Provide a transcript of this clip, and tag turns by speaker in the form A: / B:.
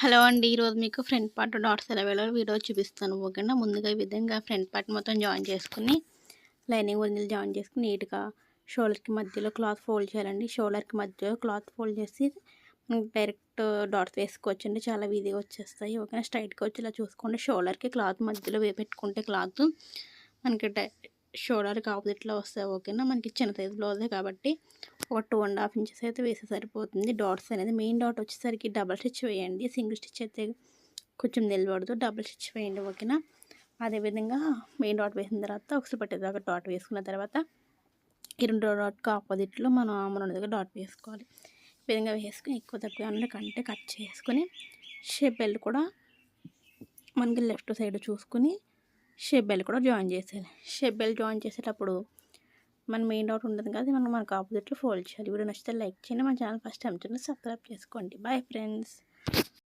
A: Hello అండి. ఈరోజు మీకు ఫ్రంట్ పార్ట్ డాట్స్ ఎలా వేయాలో వీడియో చూపిస్తాను. ఓకేనా. ముందుగా ఈ విధంగా ఫ్రంట్ పార్ట్ మొత్తం జాయిన్ చేసుకుని లైనింగ్ వదిలి జాయిన్ చేసుకుని నీట్గా షోల్డర్కి మధ్యలో క్లాత్ ఫోల్డ్ చేయాలండి. షోల్డర్కి మధ్యలో క్లాత్ ఫోల్డ్ చేసి డైరెక్ట్ డాట్స్ వేసుకోవచ్చండి. చాలా ఈజీగా వచ్చేస్తాయి. ఓకేనా. స్ట్రైట్గా వచ్చేలా చూసుకోండి. షోల్డర్కి క్లాత్ మధ్యలో పెట్టుకుంటే క్లాత్ మనకి షోల్డర్కి ఆపోజిట్లో వస్తాయి. ఓకేనా. మనకి చిన్న సైజు బ్లౌజే కాబట్టి ఒక 2.5 ఇంచెస్ అయితే వేస్తే సరిపోతుంది. డాట్స్ అనేది మెయిన్ డాట్ వచ్చేసరికి డబల్ స్టిచ్ వేయండి. సింగిల్ స్టిచ్ అయితే కొంచెం నిలబడదు. డబల్ స్టిచ్ వేయండి. ఓకేనా. అదేవిధంగా మెయిన్ డాట్ వేసిన తర్వాత ఒకసారి పట్టేదాకా డాట్ వేసుకున్న తర్వాత ఈ 2 డాట్కి ఆపోజిట్లో మనం ఆమరణ దగ్గర డాట్ వేసుకోవాలి. ఈ విధంగా వేసుకుని ఎక్కువ తక్కువ అన్న కంటే కట్ చేసుకొని షేప్ బెల్ట్ కూడా మనకి లెఫ్ట్ సైడ్ చూసుకుని షేప్ బెల్ట్ కూడా జాయిన్ చేసేయాలి. షేప్ బెల్ట్ జాయిన్ చేసేటప్పుడు మన మెయిన్ డాట్ ఉంటుంది కదా, మనకు ఆపోజిట్లో ఫోల్డ్ చేయాలి. వీడియో నచ్చితే లైక్ చేయండి. మన ఛానల్ ఫస్ట్ టైం చూడండి, సబ్స్క్రైబ్ చేసుకోండి. Bye friends.